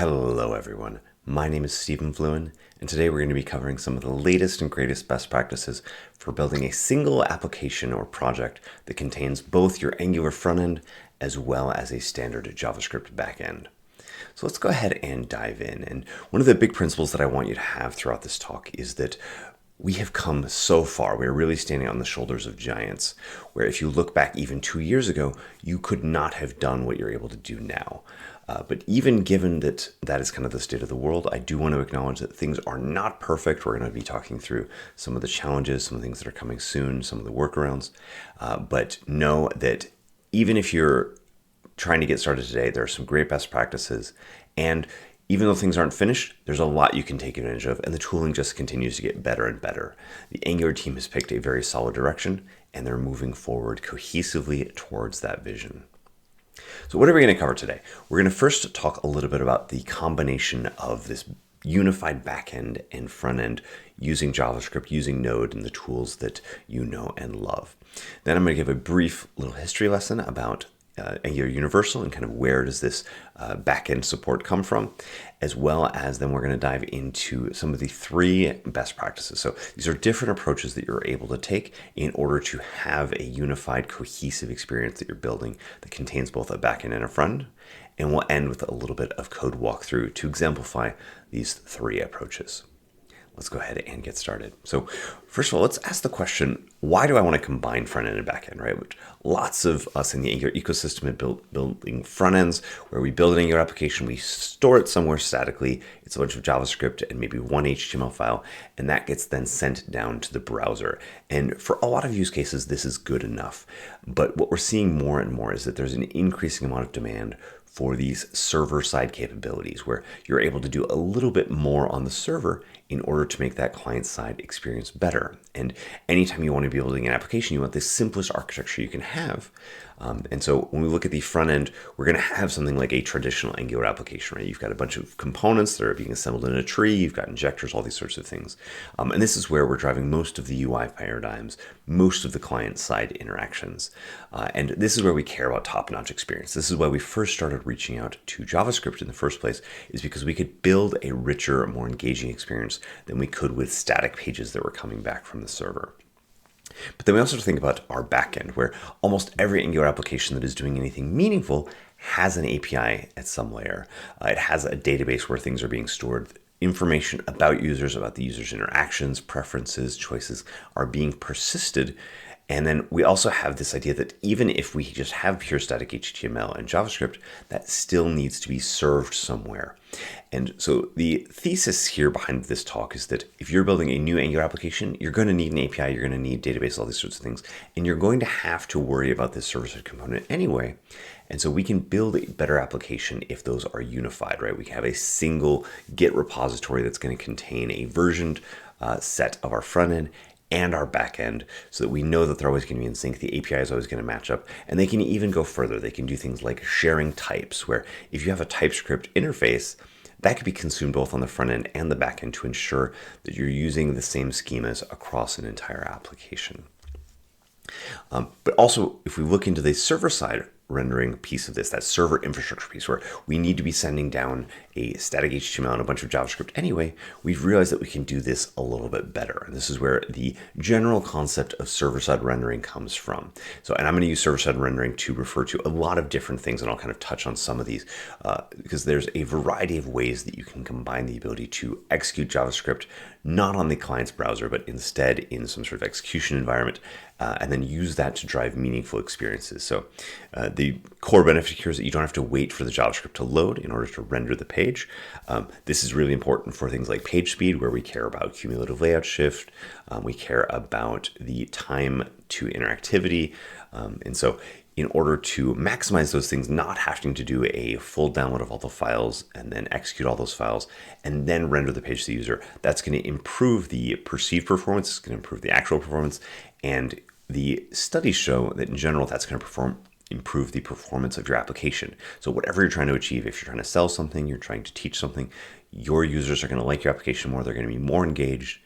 Hello everyone, my name is Stephen Fluin, and today we're going to be covering some of the latest and greatest best practices for building a single application or project that contains both your Angular frontend as well as a standard JavaScript backend. So let's go ahead and dive in. And one of the big principles that I want you to have throughout this talk is that we have come so far. We're really standing on the shoulders of giants, where if you look back even 2 years ago, you could not have done what you're able to do now. But even given that that is kind of the state of the world, I do want to acknowledge that things are not perfect. We're going to be talking through some of the challenges, some of the things that are coming soon, some of the workarounds. But know that even if you're trying to get started today, there are some great best practices. And even though things aren't finished, there's a lot you can take advantage of, and the tooling just continues to get better and better. The Angular team has picked a very solid direction, and they're moving forward cohesively towards that vision. So what are we going to cover today? We're going to first talk a little bit about the combination of this unified backend and front end using JavaScript, using Node, and the tools that you know and love. Then I'm going to give a brief little history lesson about Angular Universal and kind of where does this backend support come from, as well as then we're going to dive into some of the 3 best practices. So these are different approaches that you're able to take in order to have a unified, cohesive experience that you're building that contains both a backend and a front. And we'll end with a little bit of code walkthrough to exemplify these 3 approaches. Let's go ahead and get started. So first of all, let's ask the question, why do I want to combine front end and back end, right? Which lots of us in the Angular ecosystem have building front ends where we build an Angular application, we store it somewhere statically. It's a bunch of JavaScript and maybe one HTML file, and that gets then sent down to the browser. And for a lot of use cases, this is good enough. But what we're seeing more and more is that there's an increasing amount of demand for these server-side capabilities where you're able to do a little bit more on the server in order to make that client-side experience better. And anytime you want to be building an application, you want the simplest architecture you can have. And so when we look at the front end, we're going to have something like a traditional Angular application, right? You've got a bunch of components that are being assembled in a tree. You've got injectors, all these sorts of things. And this is where we're driving most of the UI paradigms, most of the client-side interactions. And this is where we care about top-notch experience. This is why we first started reaching out to JavaScript in the first place, is because we could build a richer, more engaging experience than we could with static pages that were coming back from the server. But then we also have to think about our backend, where almost every Angular application that is doing anything meaningful has an API at some layer. It has a database where things are being stored. Information about users, about the user's interactions, preferences, choices are being persisted. And then we also have this idea that even if we just have pure static HTML and JavaScript, that still needs to be served somewhere. And so the thesis here behind this talk is that if you're building a new Angular application, you're going to need an API, you're going to need database, all these sorts of things, and you're going to have to worry about this server-side component anyway. And so we can build a better application if those are unified, right? We can have a single Git repository that's going to contain a versioned set of our front end and our backend, so that we know that they're always going to be in sync. The API is always going to match up, and they can even go further. They can do things like sharing types, where if you have a TypeScript interface, that could be consumed both on the front end and the back end to ensure that you're using the same schemas across an entire application. But also, if we look into the server-side rendering piece of this, that server infrastructure piece where we need to be sending down a static HTML and a bunch of JavaScript anyway, we've realized that we can do this a little bit better. And this is where the general concept of server-side rendering comes from. So, and I'm going to use server-side rendering to refer to a lot of different things, and I'll kind of touch on some of these because there's a variety of ways that you can combine the ability to execute JavaScript not on the client's browser, but instead in some sort of execution environment, and then use that to drive meaningful experiences. So the core benefit here is that you don't have to wait for the JavaScript to load in order to render the page. This is really important for things like page speed, where we care about cumulative layout shift. We care about the time to interactivity. And so in order to maximize those things, not having to do a full download of all the files and then execute all those files and then render the page to the user, that's going to improve the perceived performance, it's going to improve the actual performance, and the studies show that in general that's going to improve the performance of your application. So whatever you're trying to achieve, if you're trying to sell something, you're trying to teach something, your users are going to like your application more, they're going to be more engaged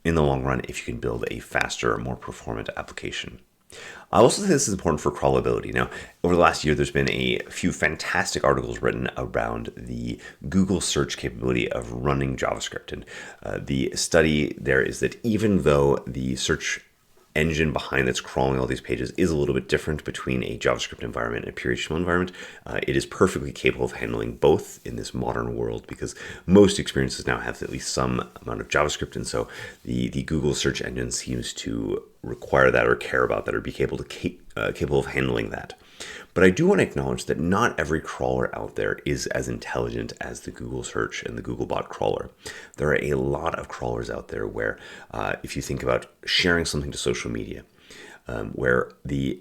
in the long run if you can build a faster, more performant application. I also think this is important for crawlability. Now, over the last year, there's been a few fantastic articles written around the Google search capability of running JavaScript. And the study there is that even though the search engine behind that's crawling all these pages is a little bit different between a JavaScript environment and a pure HTML environment, it is perfectly capable of handling both in this modern world because most experiences now have at least some amount of JavaScript. And so the Google search engine seems to require that or care about that or be capable of handling that. But I do want to acknowledge that not every crawler out there is as intelligent as the Google search and the Googlebot crawler. There are a lot of crawlers out there where, if you think about sharing something to social media, where the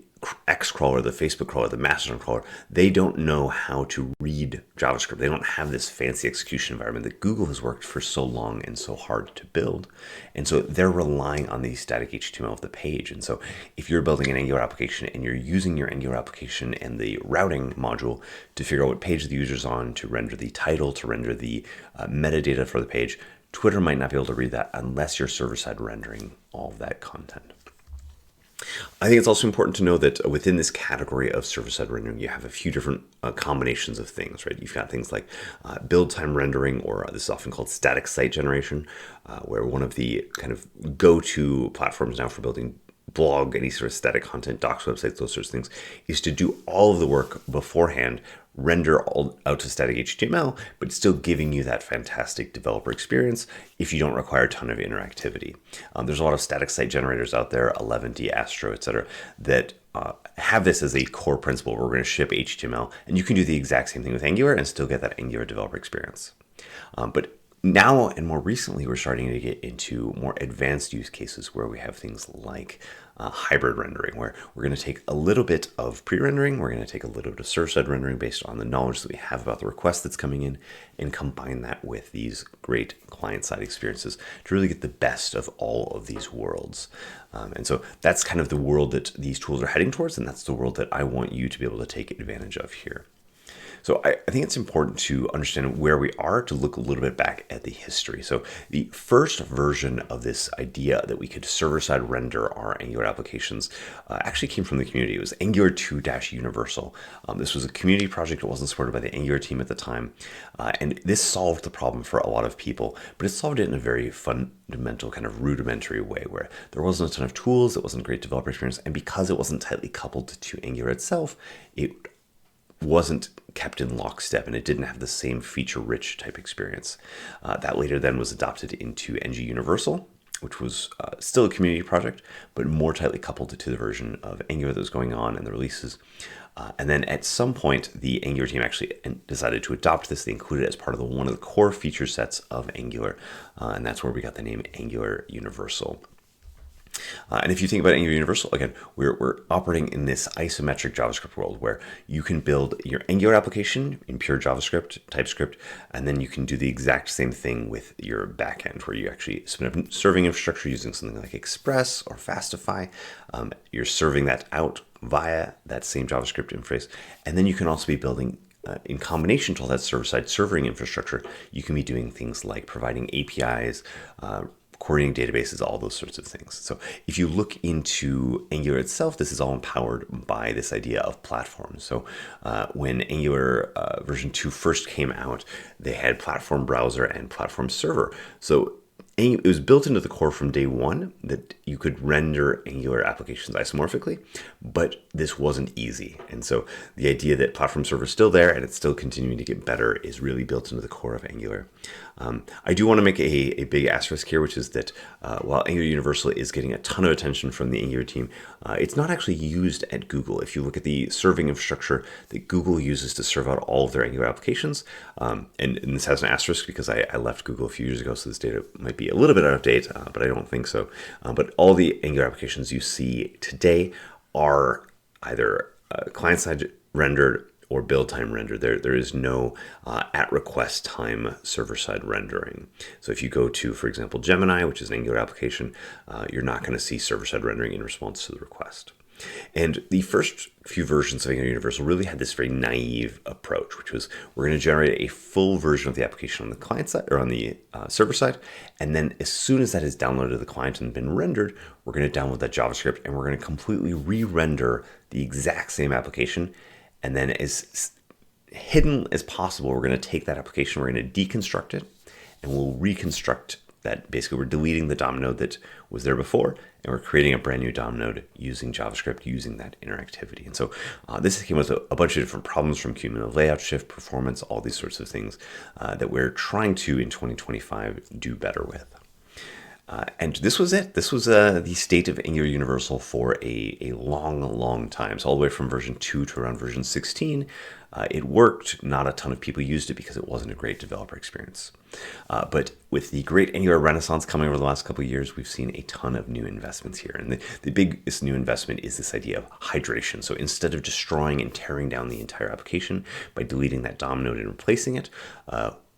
X crawler, the Facebook crawler, the Mastodon crawler, they don't know how to read JavaScript. They don't have this fancy execution environment that Google has worked for so long and so hard to build. And so they're relying on the static HTML of the page. And so if you're building an Angular application and you're using your Angular application and the routing module to figure out what page the user's on, to render the title, to render the metadata for the page, Twitter might not be able to read that unless you're server-side rendering all of that content. I think it's also important to know that within this category of server-side rendering, you have a few different combinations of things, right? You've got things like build time rendering, or this is often called static site generation, where one of the kind of go-to platforms now for building blog, any sort of static content, docs, websites, those sorts of things, is to do all of the work beforehand, render all out to static HTML, but still giving you that fantastic developer experience if you don't require a ton of interactivity. There's a lot of static site generators out there, 11D, Astro, etc., that have this as a core principle where we're going to ship HTML, and you can do the exact same thing with Angular and still get that Angular developer experience. But now and more recently, we're starting to get into more advanced use cases where we have things like hybrid rendering, where we're going to take a little bit of pre-rendering, we're going to take a little bit of server-side rendering based on the knowledge that we have about the request that's coming in, and combine that with these great client-side experiences to really get the best of all of these worlds. And so that's kind of the world that these tools are heading towards, and that's the world that I want you to be able to take advantage of here. So I think it's important to understand where we are, to look a little bit back at the history. So the first version of this idea that we could server-side render our Angular applications actually came from the community. It was Angular 2-Universal. This was a community project. It wasn't supported by the Angular team at the time. And this solved the problem for a lot of people, but it solved it in a very fundamental, kind of rudimentary way where there wasn't a ton of tools, it wasn't a great developer experience, and because it wasn't tightly coupled to Angular itself, it wasn't kept in lockstep and it didn't have the same feature-rich type experience. That later then was adopted into NG Universal, which was still a community project, but more tightly coupled to the version of Angular that was going on and the releases. And then at some point, the Angular team actually decided to adopt this. They included it as part of one of the core feature sets of Angular, and that's where we got the name Angular Universal. And if you think about Angular Universal, again, we're operating in this isometric JavaScript world where you can build your Angular application in pure JavaScript, TypeScript, and then you can do the exact same thing with your backend where you actually spin up serving infrastructure using something like Express or Fastify. You're serving that out via that same JavaScript interface. And then you can also be building in combination to all that server-side serving infrastructure, you can be doing things like providing APIs, querying databases, all those sorts of things. So if you look into Angular itself, this is all empowered by this idea of platforms. So when Angular version 2 first came out, they had platform browser and platform server. So it was built into the core from day one that you could render Angular applications isomorphically, but this wasn't easy. And so the idea that platform server is still there and it's still continuing to get better is really built into the core of Angular. I do want to make a big asterisk here, which is that while Angular Universal is getting a ton of attention from the Angular team, it's not actually used at Google. If you look at the serving infrastructure that Google uses to serve out all of their Angular applications, and this has an asterisk because I left Google a few years ago, so this data might be a little bit out of date, but I don't think so. But all the Angular applications you see today are either client-side rendered or build time rendered. There is no at request time server-side rendering. So if you go to, for example, Gemini, which is an Angular application, you're not going to see server-side rendering in response to the request. And the first few versions of Angular Universal really had this very naive approach, which was we're going to generate a full version of the application on the client side or on the server side. And then as soon as that is downloaded to the client and been rendered, we're going to download that JavaScript and we're going to completely re-render the exact same application. And then as hidden as possible, we're going to take that application, we're going to deconstruct it, and we'll reconstruct that. Basically, we're deleting the DOM node that was there before, and we're creating a brand new DOM node using JavaScript, using that interactivity. And so this came with a bunch of different problems, from cumulative layout shift, performance, all these sorts of things that we're trying to, in 2025, do better with. And this was it. This was the state of Angular Universal for a long time. So all the way from version 2 to around version 16, it worked. Not a ton of people used it because it wasn't a great developer experience. But with the great Angular renaissance coming over the last couple of years, we've seen a ton of new investments here. And the biggest new investment is this idea of hydration. So instead of destroying and tearing down the entire application by deleting that DOM node and replacing it,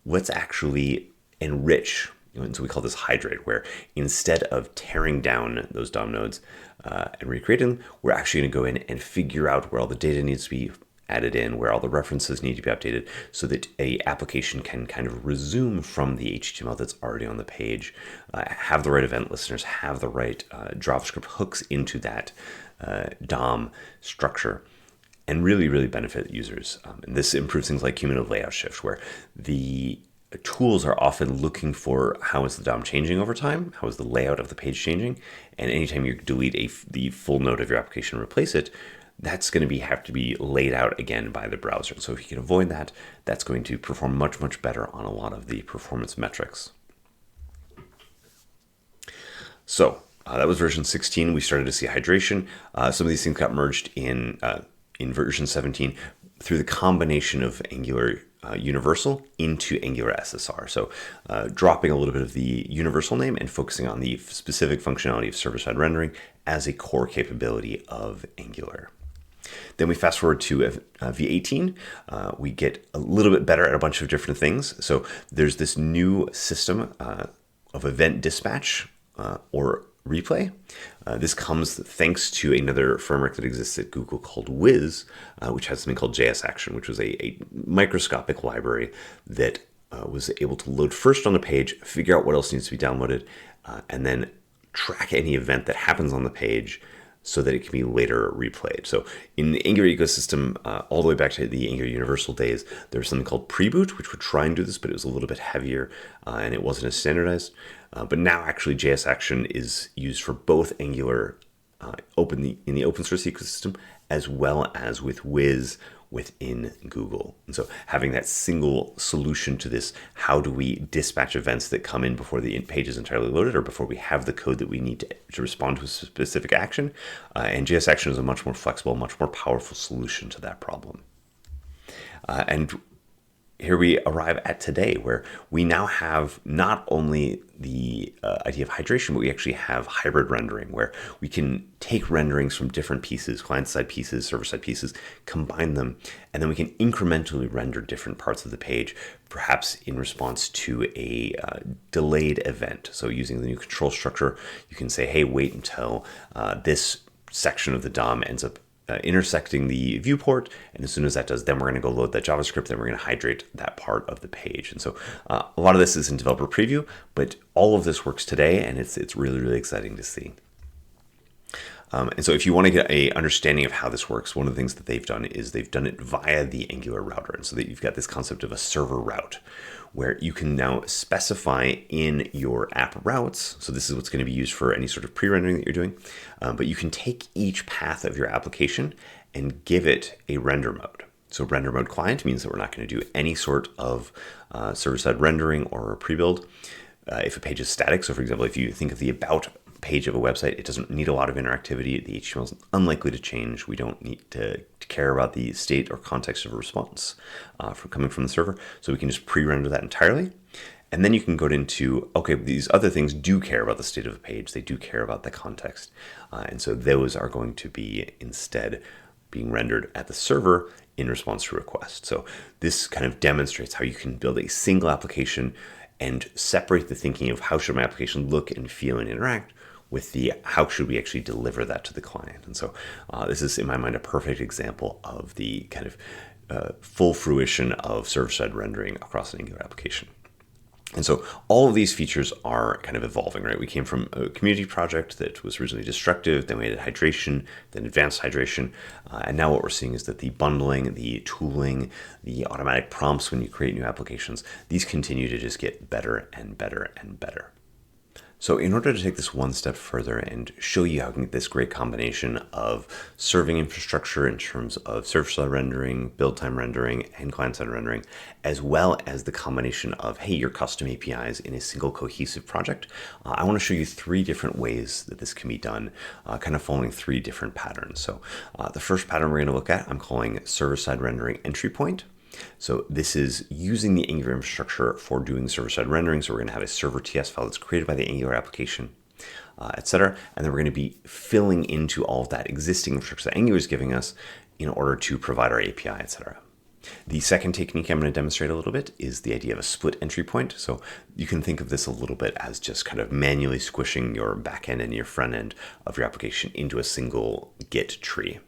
let's actually enrich. And so we call this hydrate, where instead of tearing down those DOM nodes and recreating them, we're actually going to go in and figure out where all the data needs to be added in, where all the references need to be updated, so that a application can kind of resume from the HTML that's already on the page, have the right event listeners, have the right JavaScript hooks into that DOM structure, and really benefit users. And this improves things like cumulative layout shift, where the tools are often looking for how is the DOM changing over time, how is the layout of the page changing, and anytime you delete the full node of your application and replace it, that's going to have to be laid out again by the browser. And so if you can avoid that, that's going to perform much better on a lot of the performance metrics. So that was version 16. We started to see hydration. Some of these things got merged in version 17 through the combination of Angular Universal into Angular SSR. So dropping a little bit of the universal name and focusing on the specific functionality of server-side rendering as a core capability of Angular. Then we fast forward to V18. We get a little bit better at a bunch of different things. So there's this new system of event dispatch or replay. This comes thanks to another framework that exists at Google called Wiz, which has something called JS Action, which was a microscopic library that was able to load first on the page, figure out what else needs to be downloaded, and then track any event that happens on the page so that it can be later replayed. So in the Angular ecosystem, all the way back to the Angular Universal days, there was something called Preboot, which would try and do this, but it was a little bit heavier and it wasn't as standardized. But now actually JS Action is used for both Angular in the open source ecosystem, as well as with Wiz within Google. And so having that single solution to this, how do we dispatch events that come in before the page is entirely loaded or before we have the code that we need to respond to a specific action? And JS Action is a much more flexible, much more powerful solution to that problem. And here we arrive at today, where we now have not only the idea of hydration, but we actually have hybrid rendering, where we can take renderings from different pieces, client-side pieces, server-side pieces, combine them, and then we can incrementally render different parts of the page, perhaps in response to a delayed event. So using the new control structure, you can say, hey, wait until this section of the DOM ends up intersecting the viewport, and as soon as that does, then we're going to go load that JavaScript, then we're going to hydrate that part of the page. And so a lot of this is in developer preview, but all of this works today, and it's really exciting to see. And so if you want to get a understanding of how this works, one of the things that they've done is they've done it via the Angular router. And so that you've got this concept of a server route, where you can now specify in your app routes. So this is what's going to be used for any sort of pre-rendering that you're doing. But you can take each path of your application and give it a render mode. So render mode client means that we're not going to do any sort of server-side rendering or pre-build. If a page is static, so for example, if you think of the about page of a website, it doesn't need a lot of interactivity. The HTML is unlikely to change. We don't need to care about the state or context of a response coming from the server. So we can just pre-render that entirely. And then you can go into, okay, these other things do care about the state of the page. They do care about the context. And so those are going to be instead being rendered at the server in response to request. So this kind of demonstrates how you can build a single application and separate the thinking of how should my application look and feel and interact with the how should we actually deliver that to the client. And so this is, in my mind, a perfect example of the kind of full fruition of server-side rendering across an Angular application. And so all of these features are kind of evolving, right? We came from a community project that was originally destructive, then we added hydration, then advanced hydration. And now what we're seeing is that the bundling, the tooling, the automatic prompts when you create new applications, these continue to just get better and better and better. So in order to take this one step further and show you how we can get this great combination of serving infrastructure in terms of server-side rendering, build-time rendering, and client-side rendering, as well as the combination of, hey, your custom APIs in a single cohesive project, I want to show you 3 different ways that this can be done, kind of following 3 different patterns. So the first pattern we're going to look at, I'm calling server-side rendering entry point. So this is using the Angular infrastructure for doing server-side rendering. So we're going to have a server TS file that's created by the Angular application, etc. And then we're going to be filling into all of that existing infrastructure that Angular is giving us in order to provide our API, etc. The second technique I'm going to demonstrate a little bit is the idea of a split entry point. So you can think of this a little bit as just kind of manually squishing your backend and your front end of your application into a single Git tree.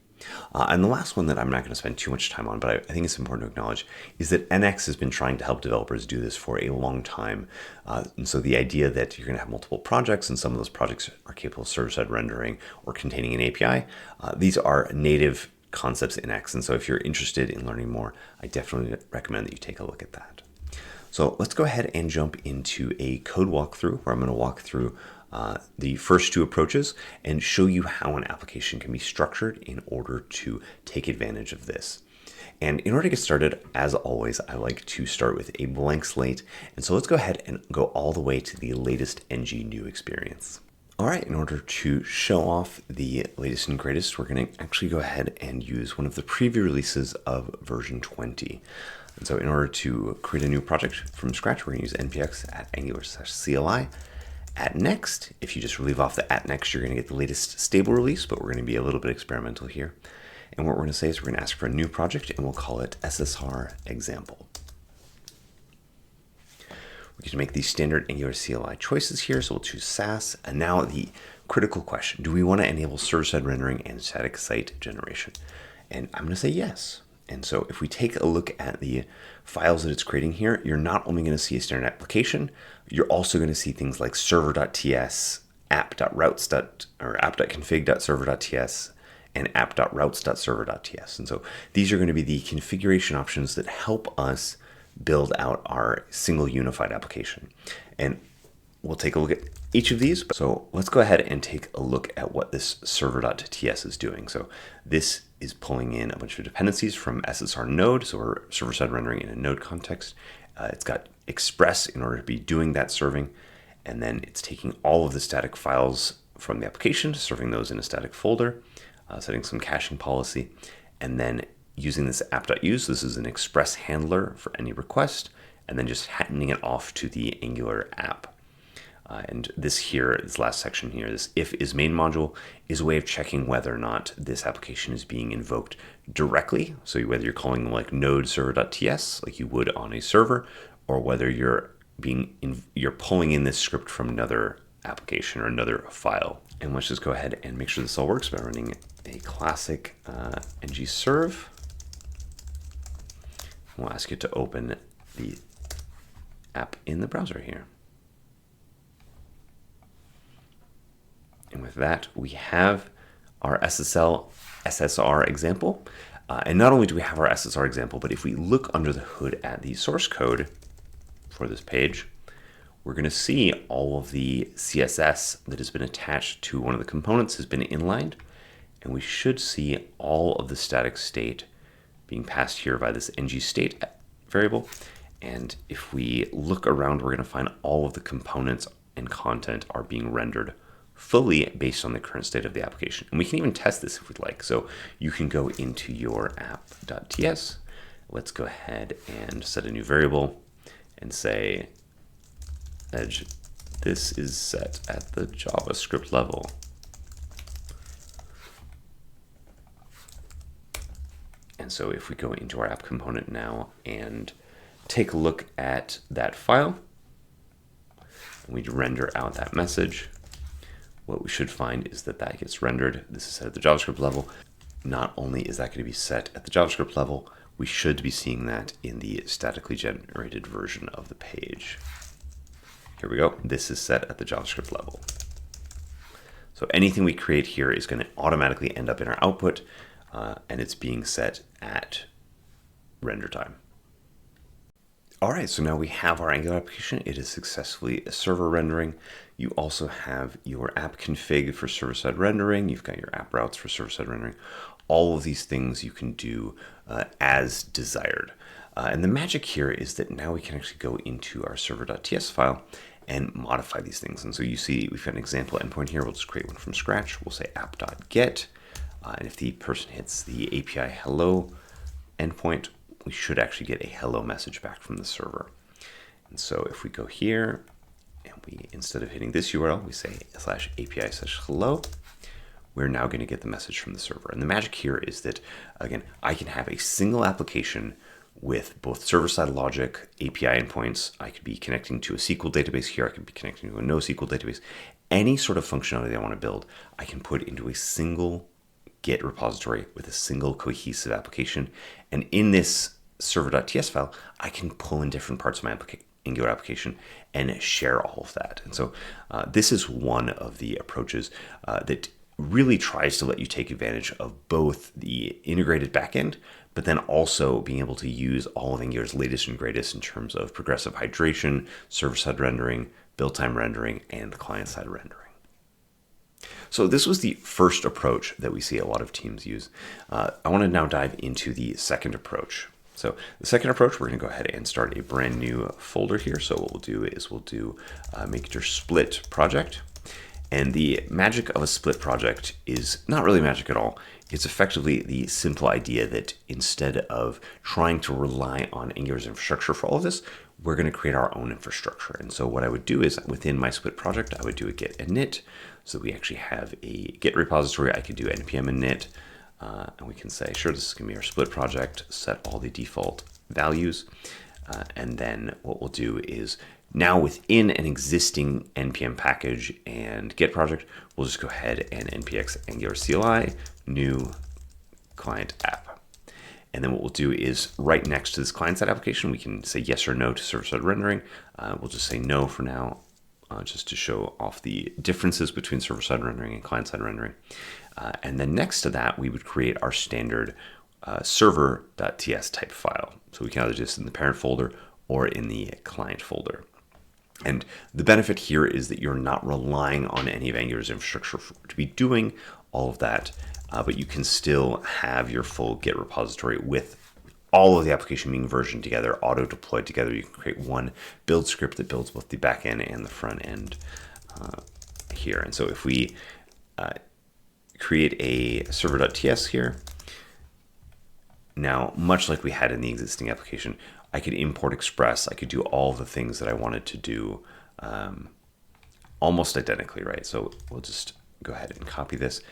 And the last one that I'm not going to spend too much time on, but I think it's important to acknowledge, is that NX has been trying to help developers do this for a long time. And so the idea that you're going to have multiple projects and some of those projects are capable of server-side rendering or containing an API, these are native concepts in X. And so if you're interested in learning more, I definitely recommend that you take a look at that. So let's go ahead and jump into a code walkthrough where I'm going to walk through the first 2 approaches and show you how an application can be structured in order to take advantage of this. And in order to get started, as always, I like to start with a blank slate. And so let's go ahead and go all the way to the latest NG new experience. All right, in order to show off the latest and greatest, we're going to actually go ahead and use one of the preview releases of version 20. And so in order to create a new project from scratch, we're going to use npx at angular/CLI. At next, if you just leave off the at next, you're going to get the latest stable release, but we're going to be a little bit experimental here. And what we're going to say is we're going to ask for a new project, and we'll call it SSR example. We can make these standard Angular CLI choices here, so we'll choose SAS. And now the critical question, do we want to enable server-side rendering and static site generation? And I'm going to say yes. And so if we take a look at the files that it's creating here, you're not only going to see a standard application, you're also going to see things like server.ts, app.routes. Or app.config.server.ts, and app.routes.server.ts. And so these are going to be the configuration options that help us build out our single unified application. And we'll take a look at each of these. So let's go ahead and take a look at what this server.ts is doing. So this is pulling in a bunch of dependencies from SSR node. So we're server-side rendering in a node context. It's got express in order to be doing that serving. And then it's taking all of the static files from the application, serving those in a static folder, setting some caching policy, and then using this app.use. This is an express handler for any request, and then just handing it off to the Angular app. And this last section here, this if is main module, is a way of checking whether or not this application is being invoked directly. So whether you're calling like node server.ts like you would on a server, or whether you're pulling in this script from another application or another file. And let's just go ahead and make sure this all works by running a classic ng serve. We'll ask it to open the app in the browser here. And with that, we have our SSR example. And not only do we have our SSR example, but if we look under the hood at the source code for this page, we're going to see all of the CSS that has been attached to one of the components has been inlined. And we should see all of the static state being passed here by this ng state variable. And if we look around, we're going to find all of the components and content are being rendered fully based on the current state of the application. And we can even test this if we'd like. So you can go into your app.ts. Let's go ahead and set a new variable and say, edge, this is set at the JavaScript level. And so if we go into our app component now and take a look at that file, and we render out that message, what we should find is that that gets rendered. This is set at the JavaScript level. Not only is that going to be set at the JavaScript level, we should be seeing that in the statically generated version of the page. Here we go. This is set at the JavaScript level. So anything we create here is going to automatically end up in our output, and it's being set at render time. All right, so now we have our Angular application. It is successfully server rendering. You also have your app config for server-side rendering. You've got your app routes for server-side rendering. All of these things you can do as desired. And the magic here is that now we can actually go into our server.ts file and modify these things. And so you see we've got an example endpoint here. We'll just create one from scratch. We'll say app.get. And if the person hits the API hello endpoint, we should actually get a hello message back from the server. And so if we go here and we, instead of hitting this URL, we say /API/hello, we're now going to get the message from the server. And the magic here is that, again, I can have a single application with both server-side logic, API endpoints. I could be connecting to a SQL database here. I could be connecting to a NoSQL database. Any sort of functionality I want to build, I can put into a single Git repository with a single cohesive application. And in this server.ts file, I can pull in different parts of my Angular application and share all of that. And so this is one of the approaches that really tries to let you take advantage of both the integrated backend, but then also being able to use all of Angular's latest and greatest in terms of progressive hydration, server-side rendering, build-time rendering, and client-side rendering. So this was the first approach that we see a lot of teams use. I want to now dive into the second approach. So the second approach, we're going to go ahead and start a brand new folder here. So what we'll do is we'll do make your split project. And the magic of a split project is not really magic at all. It's effectively the simple idea that instead of trying to rely on Angular's infrastructure for all of this, we're going to create our own infrastructure. And so what I would do is within my split project, I would do a git init. So we actually have a Git repository. I could do npm init, and we can say, sure, this is going to be our split project, set all the default values. And then what we'll do is now within an existing npm package and Git project, we'll just go ahead and npx Angular CLI, new client app. And then what we'll do is right next to this client-side application, we can say yes or no to server-side rendering. We'll just say no for now, just to show off the differences between server-side rendering and client-side rendering. And then next to that, we would create our standard server.ts type file. So we can either just in the parent folder or in the client folder. And the benefit here is that you're not relying on any of Angular's infrastructure to be doing all of that, but you can still have your full Git repository with all of the application being versioned together, auto-deployed together. You can create one build script that builds both the back end and the front end here. And so if we create a server.ts here, now, much like we had in the existing application, I could import Express. I could do all the things that I wanted to do almost identically, right? So we'll just go ahead and copy this.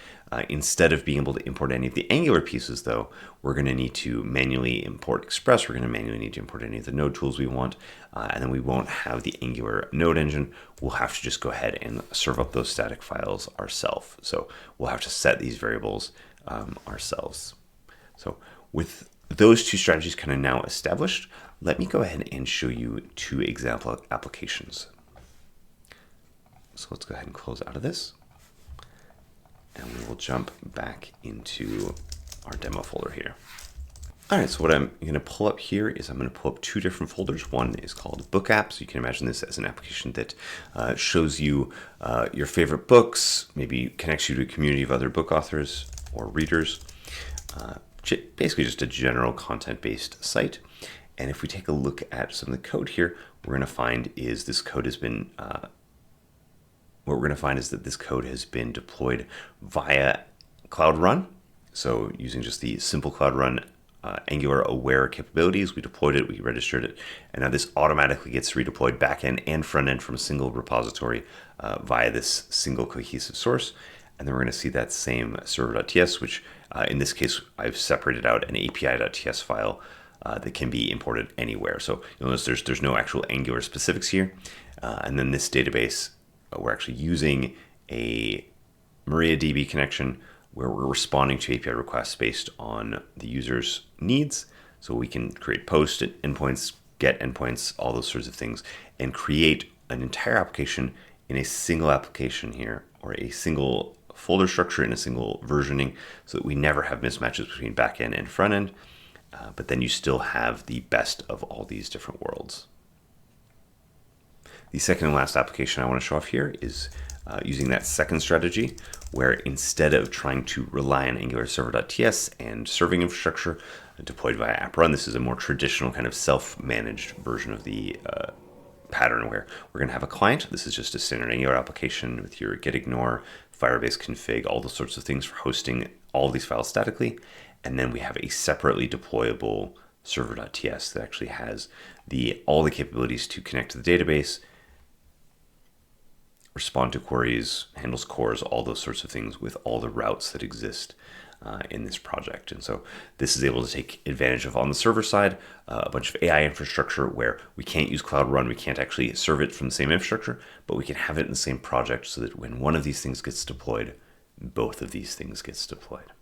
Instead of being able to import any of the Angular pieces, though, we're going to need to manually import Express. We're going to manually need to import any of the node tools we want, and then we won't have the Angular node engine. We'll have to just go ahead and serve up those static files ourselves. So we'll have to set these variables ourselves. So with those two strategies kind of now established, let me go ahead and show you two example applications. So let's go ahead and close out of this. And we will jump back into our demo folder here. All right, so what I'm going to pull up here is I'm going to pull up two different folders. One is called Book Apps. You can imagine this as an application that shows you your favorite books, maybe connects you to a community of other book authors or readers. Basically just a general content-based site. And if we take a look at some of the code here, we're going to find is this code has been what we're going to find is that this code has been deployed via Cloud Run. So using just the simple Cloud Run Angular aware capabilities, we deployed it, we registered it, and now this automatically gets redeployed backend and front end from a single repository via this single cohesive source. And then we're going to see that same server.ts, which in this case, I've separated out an API.ts file that can be imported anywhere. So you'll notice there's no actual Angular specifics here. And then this database, we're actually using a MariaDB connection where we're responding to API requests based on the user's needs. So we can create post endpoints, get endpoints, all those sorts of things, and create an entire application in a single application here, or a single folder structure in a single versioning, so that we never have mismatches between backend and front end. But then you still have the best of all these different worlds. The second and last application I want to show off here is using that second strategy, where instead of trying to rely on Angular server.ts and serving infrastructure deployed via app run, this is a more traditional kind of self-managed version of the pattern where we're going to have a client. This is just a standard Angular application with your get ignore, Firebase config, all those sorts of things for hosting all of these files statically. And then we have a separately deployable server.ts that actually has all the capabilities to connect to the database, respond to queries, handles cores, all those sorts of things with all the routes that exist in this project. And so this is able to take advantage of, on the server side, a bunch of AI infrastructure where we can't use Cloud Run, we can't actually serve it from the same infrastructure, but we can have it in the same project so that when one of these things gets deployed, both of these things gets deployed.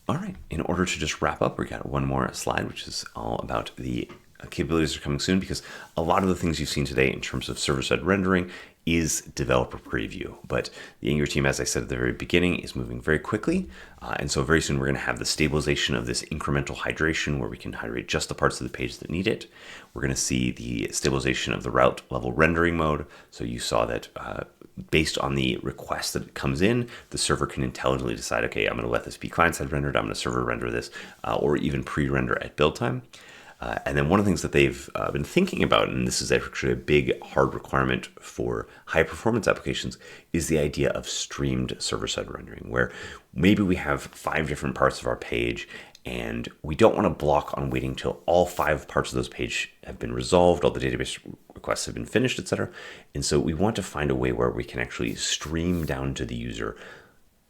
All right, in order to just wrap up, we got one more slide, which is all about the capabilities that are coming soon, because a lot of the things you've seen today in terms of server-side rendering is developer preview. But the Angular team, as I said at the very beginning, is moving very quickly. And so very soon we're going to have the stabilization of this incremental hydration where we can hydrate just the parts of the page that need it. We're going to see the stabilization of the route level rendering mode. So you saw that based on the request that comes in, the server can intelligently decide, okay, I'm going to let this be client-side rendered, I'm going to server render this, or even pre-render at build time. And then one of the things that they've been thinking about, and this is actually a big hard requirement for high performance applications, is the idea of streamed server-side rendering, where maybe we have 5 different parts of our page and we don't want to block on waiting till all 5 parts of those page have been resolved, all the database requests have been finished, etc. And so we want to find a way where we can actually stream down to the user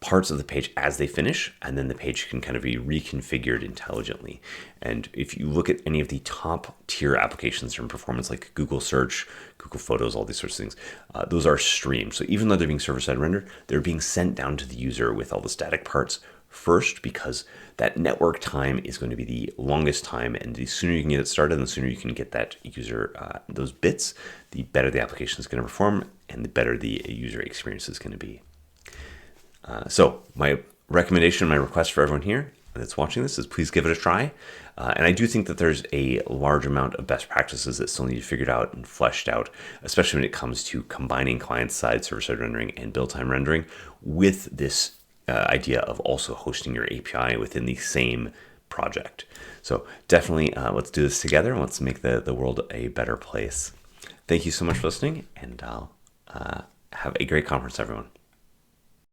parts of the page as they finish, and then the page can kind of be reconfigured intelligently. And if you look at any of the top tier applications from performance, like Google Search, Google Photos, all these sorts of things, those are streamed. So even though they're being server-side rendered, they're being sent down to the user with all the static parts first, because that network time is going to be the longest time, and the sooner you can get it started and the sooner you can get that user those bits, the better the application is going to perform and the better the user experience is going to be. So my recommendation, my request for everyone here that's watching this is please give it a try. And I do think that there's a large amount of best practices that still need to be figured out and fleshed out, especially when it comes to combining client-side, server-side rendering, and build-time rendering with this idea of also hosting your API within the same project. So definitely let's do this together and let's make the world a better place. Thank you so much for listening, and I'll have a great conference, everyone.